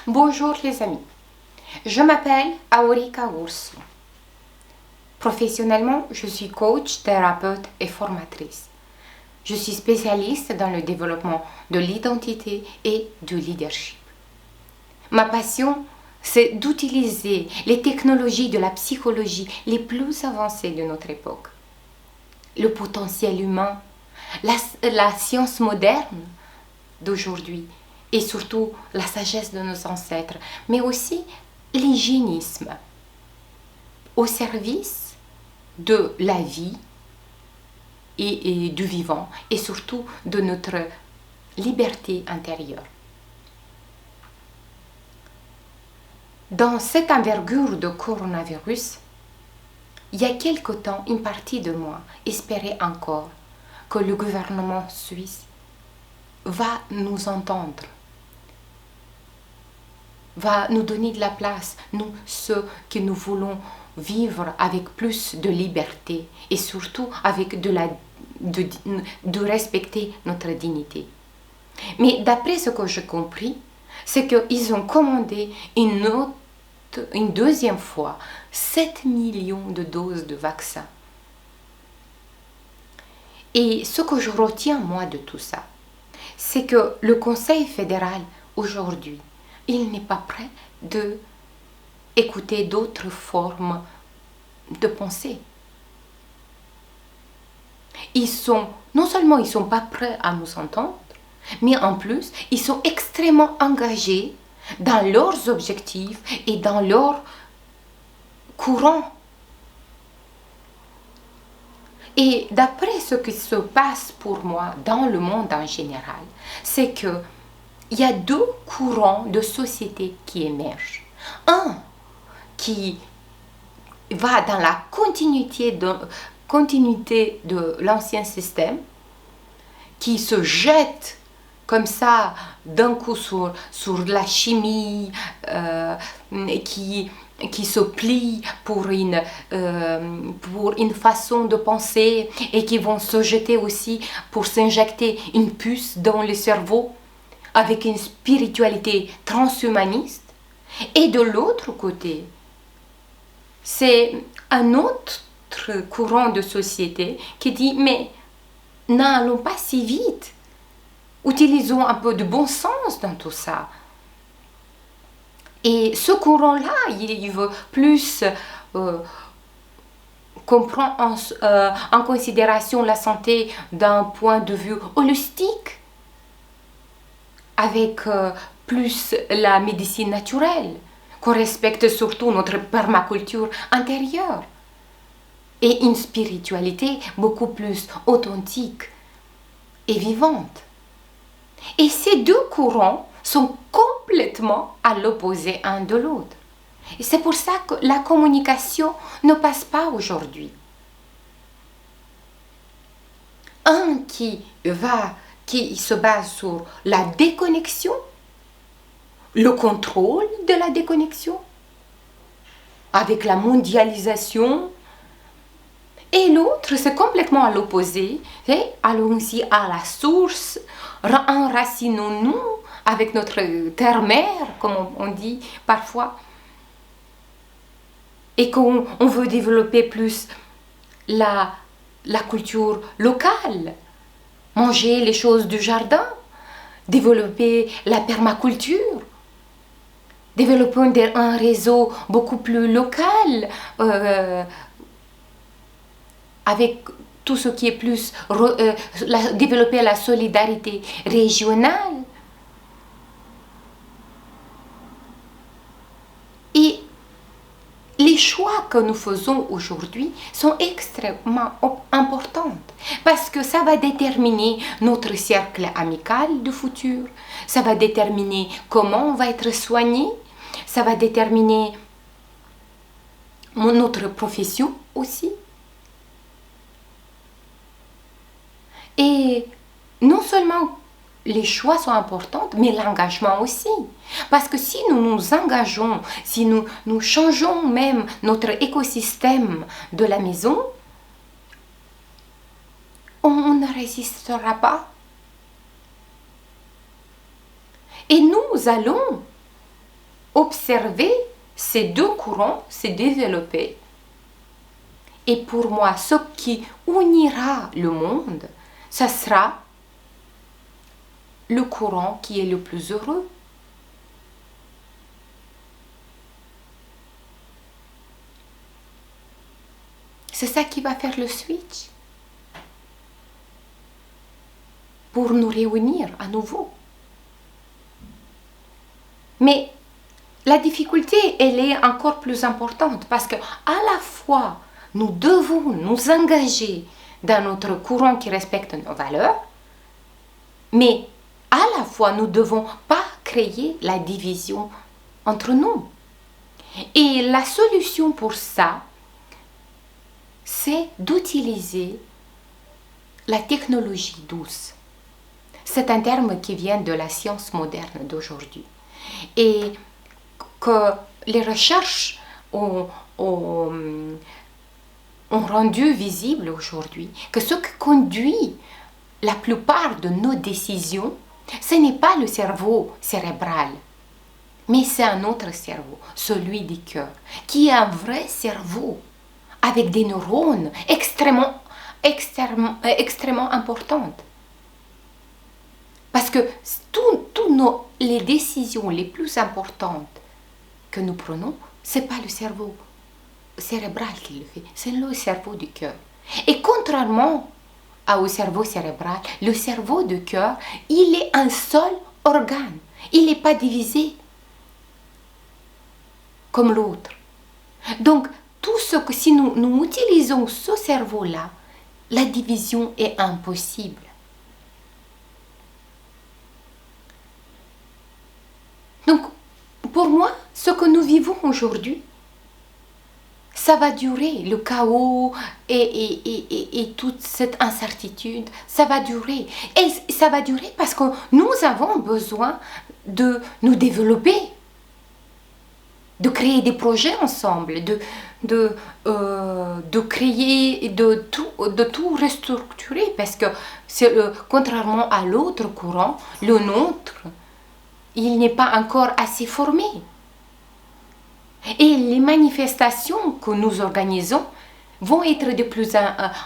Bonjour les amis, je m'appelle Aurika Ursu. Professionnellement, je suis coach, thérapeute et formatrice. Je suis spécialiste dans le développement de l'identité et du leadership. Ma passion, c'est d'utiliser les technologies de la psychologie les plus avancées de notre époque. Le potentiel humain, la science moderne d'aujourd'hui et surtout la sagesse de nos ancêtres, mais aussi l'hygiénisme au service de la vie et du vivant et surtout de notre liberté intérieure. Dans cette envergure de coronavirus, il y a quelque temps, une partie de moi espérait encore que le gouvernement suisse va nous entendre, va nous donner de la place, nous, ceux que nous voulons vivre avec plus de liberté et surtout avec de respecter notre dignité. Mais d'après ce que j'ai compris, c'est qu'ils ont commandé une deuxième fois 7 millions de doses de vaccins. Et ce que je retiens moi de tout ça, c'est que le Conseil fédéral aujourd'hui, il n'est pas prêt d'écouter d'autres formes de pensée. Non seulement ils sont pas prêts à nous entendre, mais en plus, ils sont extrêmement engagés dans leurs objectifs et dans leur courant. Et d'après ce qui se passe pour moi dans le monde en général, c'est que il y a deux courants de société qui émergent. Un qui va dans la continuité de l'ancien système, qui se jette comme ça d'un coup sur la chimie, qui se plie pour une façon de penser et qui vont se jeter aussi pour s'injecter une puce dans le cerveau avec une spiritualité transhumaniste. Et de l'autre côté, c'est un autre courant de société qui dit mais n'allons pas si vite, utilisons un peu de bon sens dans tout ça. Et ce courant-là, il veut plus comprendre en considération la santé d'un point de vue holistique, avec plus la médecine naturelle, qu'on respecte surtout notre permaculture intérieure et une spiritualité beaucoup plus authentique et vivante. Et ces deux courants sont complètement à l'opposé un de l'autre. Et c'est pour ça que la communication ne passe pas aujourd'hui. Un qui se base sur la déconnexion, le contrôle de la déconnexion, avec la mondialisation, et l'autre, c'est complètement à l'opposé. Allons-y à la source, enracinons-nous avec notre terre-mère, comme on dit parfois, et qu'on veut développer plus la culture locale, manger les choses du jardin, développer la permaculture, développer un réseau beaucoup plus local, avec tout ce qui est plus développer la solidarité régionale. Et les choix que nous faisons aujourd'hui sont extrêmement importants parce que ça va déterminer notre cercle amical du futur, ça va déterminer comment on va être soigné, ça va déterminer notre profession aussi. Et non seulement les choix sont importants, mais l'engagement aussi. Parce que si nous nous engageons, si nous changeons même notre écosystème de la maison, on ne résistera pas. Et nous allons observer ces deux courants se développer. Et pour moi, ce qui unira le monde, ce sera le courant qui est le plus heureux. C'est ça qui va faire le switch pour nous réunir à nouveau. Mais la difficulté, elle est encore plus importante parce que à la fois, nous devons nous engager dans notre courant qui respecte nos valeurs, mais à la fois, nous ne devons pas créer la division entre nous. Et la solution pour ça, c'est d'utiliser la technologie douce. C'est un terme qui vient de la science moderne d'aujourd'hui. Et que les recherches ont rendu visible aujourd'hui que ce qui conduit la plupart de nos décisions, ce n'est pas le cerveau cérébral, mais c'est un autre cerveau, celui du cœur, qui est un vrai cerveau avec des neurones extrêmement importantes. Parce que toutes les décisions les plus importantes que nous prenons, ce n'est pas le cerveau cérébral qui le fait, c'est le cerveau du cœur. Et contrairement au cerveau cérébral, le cerveau du cœur, il est un seul organe. Il n'est pas divisé comme l'autre. Donc, tout ce que si nous utilisons ce cerveau-là, la division est impossible. Donc, pour moi, ce que nous vivons aujourd'hui, ça va durer, le chaos et toute cette incertitude, ça va durer. Et ça va durer parce que nous avons besoin de nous développer, de créer des projets ensemble, de créer, de tout restructurer. Parce que contrairement à l'autre courant, le nôtre, il n'est pas encore assez formé. Et les manifestations que nous organisons vont être de plus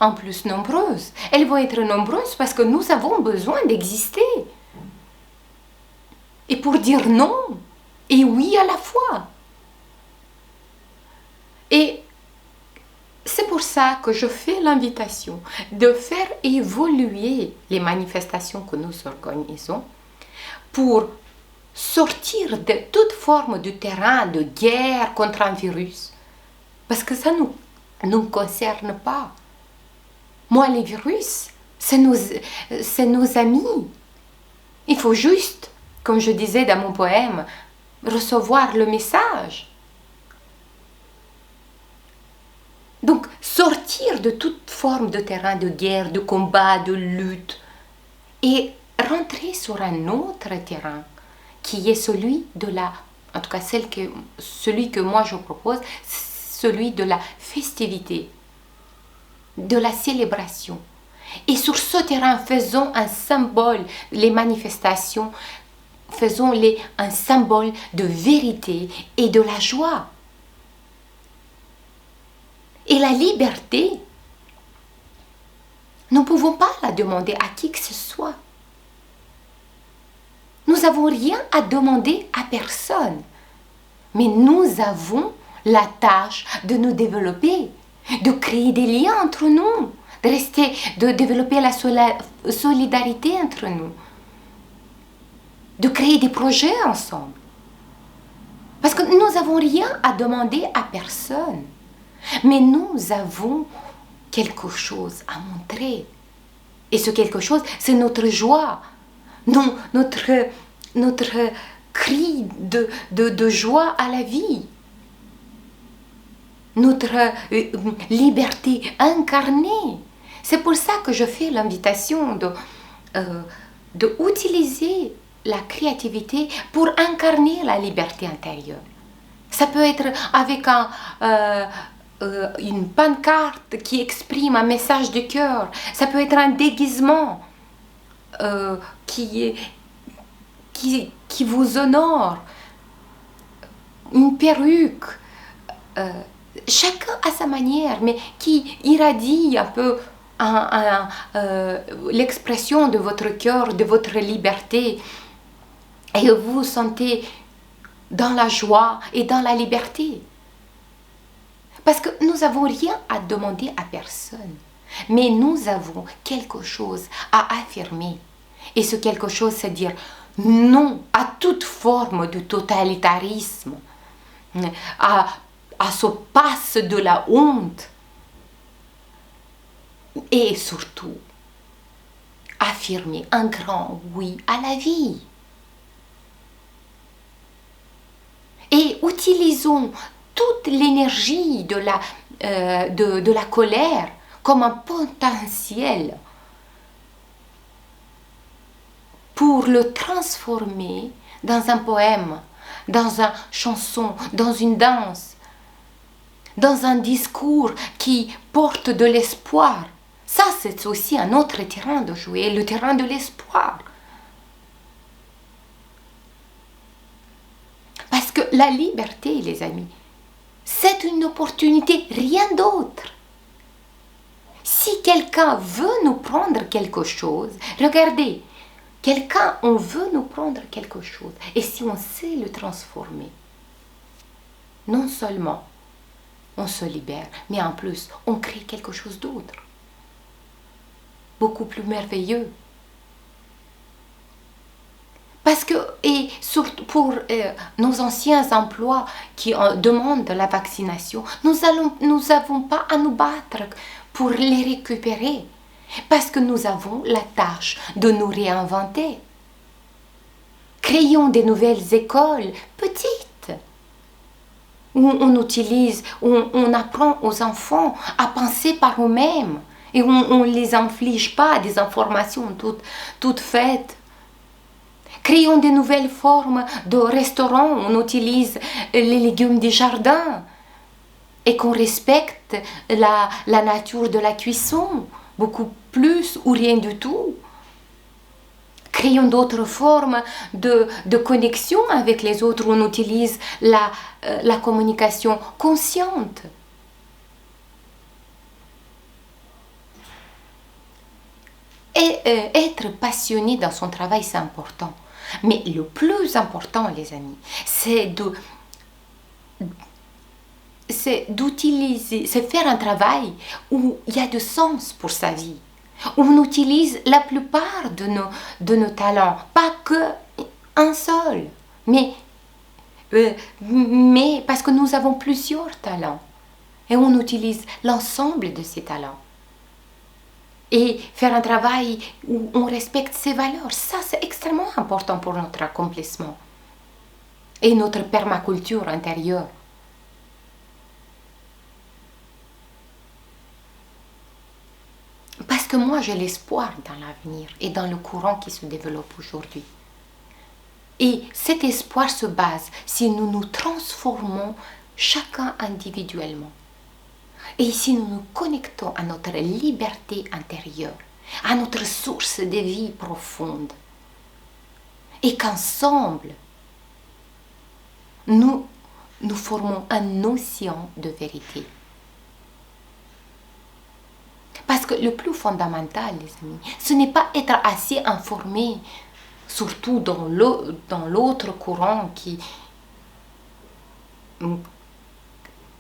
en plus nombreuses. Elles vont être nombreuses parce que nous avons besoin d'exister. Et pour dire non et oui à la fois. Et c'est pour ça que je fais l'invitation de faire évoluer les manifestations que nous organisons pour sortir de toute forme de terrain de guerre contre un virus. Parce que ça ne nous concerne pas. Moi, les virus, c'est nos amis. Il faut juste, comme je disais dans mon poème, recevoir le message. Donc, sortir de toute forme de terrain de guerre, de combat, de lutte, et rentrer sur un autre terrain, qui est celui de la, en tout cas celui que moi je propose, celui de la festivité, de la célébration. Et sur ce terrain, faisons un symbole, les manifestations, faisons-les un symbole de vérité et de la joie. Et la liberté, nous ne pouvons pas la demander à qui que ce soit. Nous n'avons rien à demander à personne. Mais nous avons la tâche de nous développer, de créer des liens entre nous, de développer la solidarité entre nous, de créer des projets ensemble. Parce que nous n'avons rien à demander à personne. Mais nous avons quelque chose à montrer. Et ce quelque chose, c'est notre joie. Non, notre cri de joie à la vie, notre liberté incarnée. C'est pour ça que je fais l'invitation de utiliser la créativité pour incarner la liberté intérieure. Ça peut être avec une pancarte qui exprime un message de cœur. Ça peut être un déguisement qui vous honore. une perruque, chacun à sa manière, mais qui irradie un peu l'expression de votre cœur, de votre liberté. Et vous vous sentez dans la joie et dans la liberté. Parce que nous n'avons rien à demander à personne. Mais nous avons quelque chose à affirmer. Et ce quelque chose, c'est dire non à toute forme de totalitarisme, à ce passe de la honte. Et surtout, affirmer un grand oui à la vie. Et utilisons toute l'énergie de la colère comme un potentiel pour le transformer dans un poème, dans une chanson, dans une danse, dans un discours qui porte de l'espoir. Ça, c'est aussi un autre terrain de jouer, le terrain de l'espoir. Parce que la liberté, les amis, c'est une opportunité, rien d'autre. Si quelqu'un veut nous prendre quelque chose, regardez, on veut nous prendre quelque chose, et si on sait le transformer, non seulement on se libère, mais en plus, on crée quelque chose d'autre, beaucoup plus merveilleux. Parce que, et surtout pour nos anciens emplois qui demandent la vaccination, nous n'avons pas à nous battre pour les récupérer. Parce que nous avons la tâche de nous réinventer. Créons des nouvelles écoles petites, où on apprend aux enfants à penser par eux-mêmes, et on ne les inflige pas des informations toutes faites. Créons de nouvelles formes de restaurants, on utilise les légumes des jardins et qu'on respecte la nature de la cuisson, beaucoup plus ou rien du tout. Créons d'autres formes de connexion avec les autres, on utilise la communication consciente. Et être passionné dans son travail, c'est important. Mais le plus important, les amis, c'est faire un travail où il y a du sens pour sa vie, où on utilise la plupart de nos talents, pas que un seul, mais parce que nous avons plusieurs talents, et on utilise l'ensemble de ces talents. Et faire un travail où on respecte ses valeurs, ça c'est extrêmement important pour notre accomplissement et notre permaculture intérieure. Parce que moi j'ai l'espoir dans l'avenir et dans le courant qui se développe aujourd'hui. Et cet espoir se base si nous nous transformons chacun individuellement. Et si nous nous connectons à notre liberté intérieure, à notre source de vie profonde, et qu'ensemble, nous formons un océan de vérité. Parce que le plus fondamental, les amis, ce n'est pas être assez informé, surtout dans l'autre courant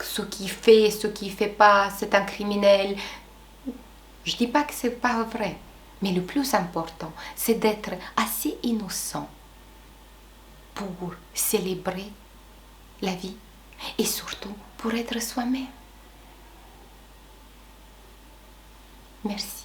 ce qui fait pas, c'est un criminel. Je dis pas que c'est pas vrai, mais le plus important, c'est d'être assez innocent pour célébrer la vie et surtout pour être soi-même. Merci.